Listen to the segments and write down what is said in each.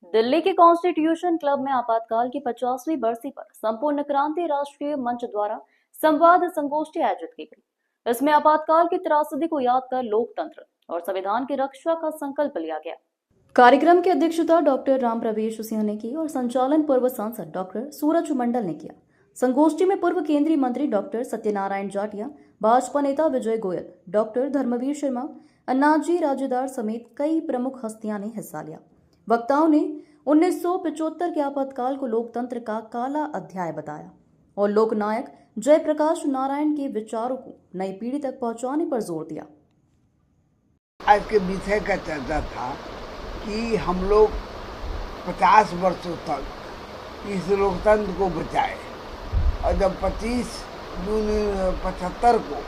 दिल्ली के constitution club में आपातकाल की 50वीं बरसी पर संपूर्ण क्रांति राष्ट्रीय मंच द्वारा संवाद संगोष्ठी आयोजित की गई। इसमें आपातकाल की त्रासदी को याद कर लोकतंत्र और संविधान की रक्षा का संकल्प लिया गया। कार्यक्रम की अध्यक्षता डॉक्टर राम प्रवेश सिंह ने की और संचालन पूर्व सांसद डॉक्टर सूरज मंडल ने किया। संगोष्ठी में पूर्व केंद्रीय मंत्री डॉक्टर सत्यनारायण जाटिया, भाजपा नेता विजय गोयल, डॉक्टर धर्मवीर शर्मा, अन्नाजी राजेदार समेत कई प्रमुख हस्तियां ने हिस्सा लिया। वक्ताओं ने 1975 के आपातकाल को लोकतंत्र का काला अध्याय बताया और लोकनायक जयप्रकाश नारायण के विचारों को नई पीढ़ी तक पहुंचाने पर जोर दिया। आज के विषय का चर्चा था कि हम लोग 50 वर्षों तक इस लोकतंत्र को बचाए और जब 25 जून 75 को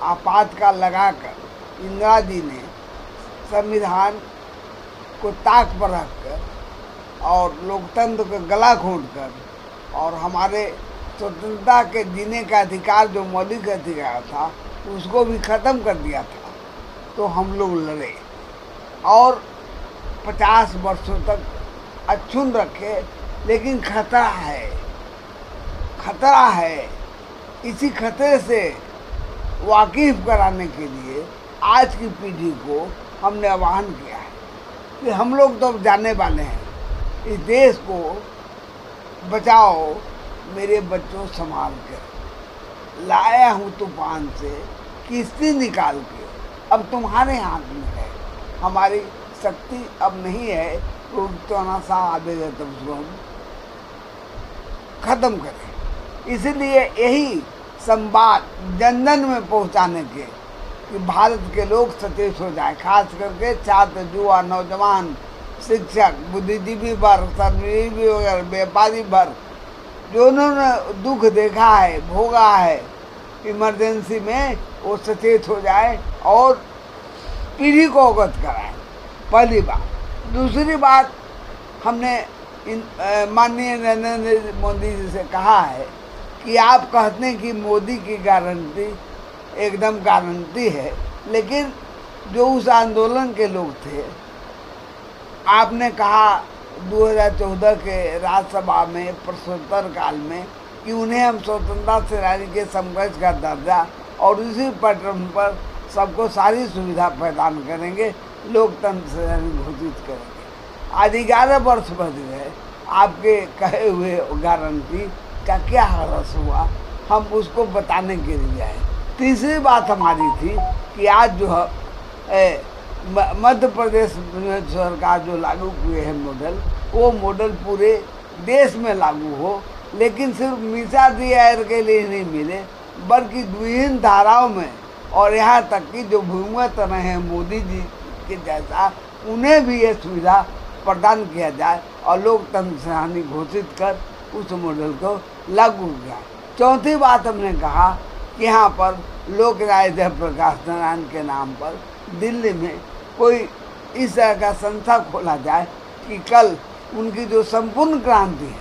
आपातकाल लगाकर इंदिरा जी ने संविधान को ताक पर रखकर और लोकतंत्र का गला घोंटकर और हमारे स्वतंत्रता के जीने का अधिकार जो मौलिक अधिकार था उसको भी ख़त्म कर दिया था, तो हम लोग लड़े और 50 वर्षों तक अक्षुण रखे। लेकिन खतरा है। इसी खतरे से वाकिफ कराने के लिए आज की पीढ़ी को हमने आह्वान किया है कि हम लोग तो जाने वाले हैं, इस देश को बचाओ, मेरे बच्चों संभाल कर लाया हूँ तूफान से किश्ती निकाल के, अब तुम्हारे हाथ में है, हमारी शक्ति अब नहीं है, तो सा आवेगा तब उसको हम खत्म करें। इसलिए यही संवाद जन जन में पहुँचाने के कि भारत के लोग सचेत हो जाए, खास करके छात्र, युवा, नौजवान, शिक्षक, बुद्धिजीवी वर्ग, श्रमजीवी वगैरह, व्यापारी वर्ग, जो उन्होंने दुख देखा है, भोगा है इमरजेंसी में, वो सचेत हो जाए और पीढ़ी को अवगत कराए। पहली बात। दूसरी बात, हमने माननीय नरेंद्र मोदी जी से कहा है कि आप कहते हैं कि मोदी की गारंटी एकदम गारंटी है, लेकिन जो उस आंदोलन के लोग थे, आपने कहा 2014 के राज्यसभा में प्रश्नोत्तर काल में कि उन्हें हम स्वतंत्रता सेनानी के संघर्ष का दर्जा और उसी पैटर्न पर सबको सारी सुविधा प्रदान करेंगे, लोकतंत्र सेनानी घोषित करेंगे। आज 11 वर्ष बच गए, आपके कहे हुए गारंटी का क्या हरस हुआ, हम उसको बताने के लिए आए। तीसरी बात हमारी थी कि आज जो है मध्य प्रदेश सरकार जो लागू किए हैं मॉडल, वो मॉडल पूरे देश में लागू हो, लेकिन सिर्फ मीसा एयर के लिए नहीं मिले, बल्कि विभिन्न धाराओं में, और यहाँ तक कि जो भूमिगत रहे मोदी जी के जैसा, उन्हें भी ये सुविधा प्रदान किया जाए और लोकतंत्र सेनानी घोषित कर उस मॉडल को लागू किया। चौथी बात हमने कहा कि यहाँ पर लोक नायक जयप्रकाश नारायण के नाम पर दिल्ली में कोई इस तरह का संस्था खोला जाए कि कल उनकी जो संपूर्ण क्रांति है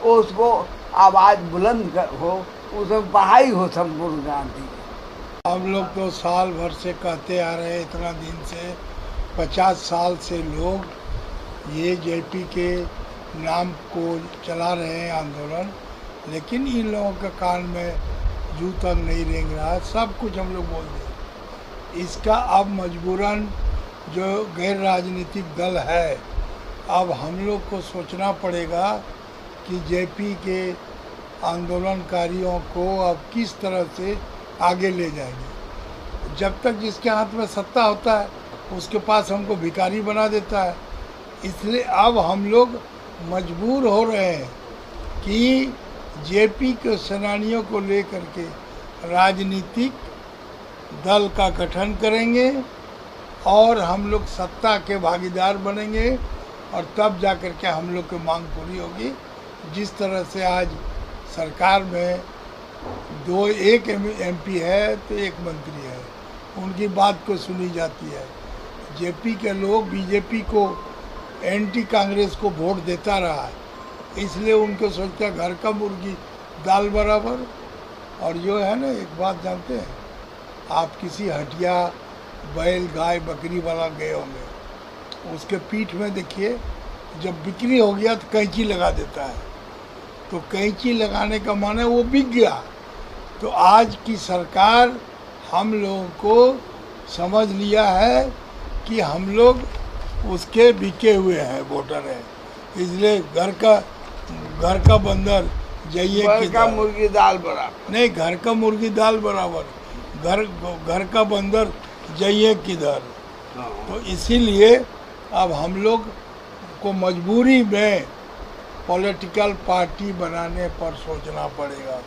वो उसको आवाज़ बुलंद हो, उसमें पढ़ाई हो संपूर्ण क्रांति। हम लोग तो साल भर से कहते आ रहे हैं, इतना दिन से 50 साल से लोग ये जेपी के नाम को चला रहे हैं आंदोलन, लेकिन इन लोगों के कान में जू तक नहीं रेंग रहा, सब कुछ हम लोग बोल दें। इसका अब मजबूरन जो गैर राजनीतिक दल है, अब हम लोग को सोचना पड़ेगा कि जेपी के आंदोलनकारियों को अब किस तरह से आगे ले जाएंगे। जब तक जिसके हाथ में सत्ता होता है उसके पास हमको भिखारी बना देता है। इसलिए अब हम लोग मजबूर हो रहे हैं कि जेपी के सेनानियों को लेकर के राजनीतिक दल का गठन करेंगे और हम लोग सत्ता के भागीदार बनेंगे, और तब जाकर के हम लोग की मांग पूरी होगी। जिस तरह से आज सरकार में एक एमपी है तो एक मंत्री है, उनकी बात को सुनी जाती है। जेपी के लोग बीजेपी को, एंटी कांग्रेस को वोट देता रहा है, इसलिए उनको सोचता है घर का मुर्गी दाल बराबर। और जो है ना, एक बात जानते हैं, आप किसी हटिया बैल गाय बकरी वाला गए होंगे, उसके पीठ में देखिए जब बिक्री हो गया तो कैंची लगा देता है। तो कैंची लगाने का माने वो बिक गया। तो आज की सरकार हम लोगों को समझ लिया है कि हम लोग उसके बिके हुए हैं, वोटर हैं, इसलिए घर का बंदर जाइए घर का मुर्गी दाल बराबर नहीं, घर का मुर्गी दाल बराबर, घर का बंदर जाइए किधर। तो इसीलिए अब हम लोग को मजबूरी में पॉलिटिकल पार्टी बनाने पर सोचना पड़ेगा।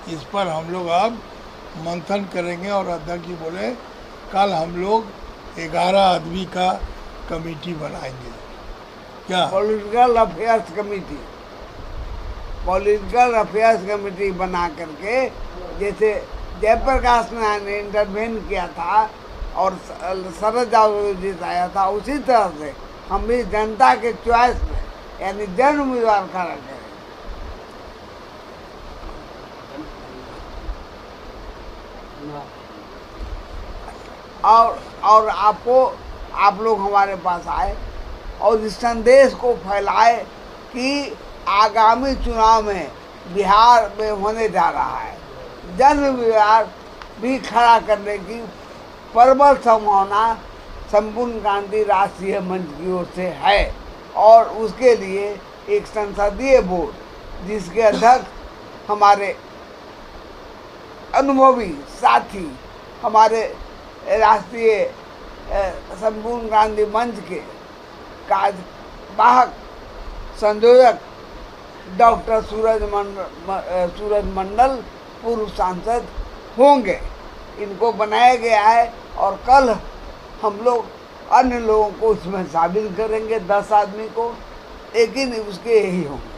इस पर हम लोग अब मंथन करेंगे और अध्यक्ष जी बोले कल हम लोग 11 आदमी का कमेटी बनाएंगे। क्या पॉलिटिकल अफेयर्स कमेटी बना करके, जैसे जयप्रकाश नारायण ने इंटरवेन किया था और शरद यादव जिताया था, उसी तरह से हम भी जनता के चॉइस में यानी जन उम्मीदवार खड़ा करें। और आप लोग हमारे पास आए और इस संदेश को फैलाए कि आगामी चुनाव में बिहार में होने जा रहा है जन विवाद भी खड़ा करने की प्रबल संभावना संपूर्ण क्रांति राष्ट्रीय मंच की ओर से है। और उसके लिए एक संसदीय बोर्ड जिसके अध्यक्ष हमारे अनुभवी साथी, हमारे राष्ट्रीय संपूर्ण क्रांति मंच के कार्यवाहक संयोजक डॉक्टर सूरज मंडल पूर्व सांसद होंगे। इनको बनाया गया है और कल हम लोग अन्य लोगों को इसमें शामिल करेंगे, 10 आदमी को, लेकिन उसके यही होंगे।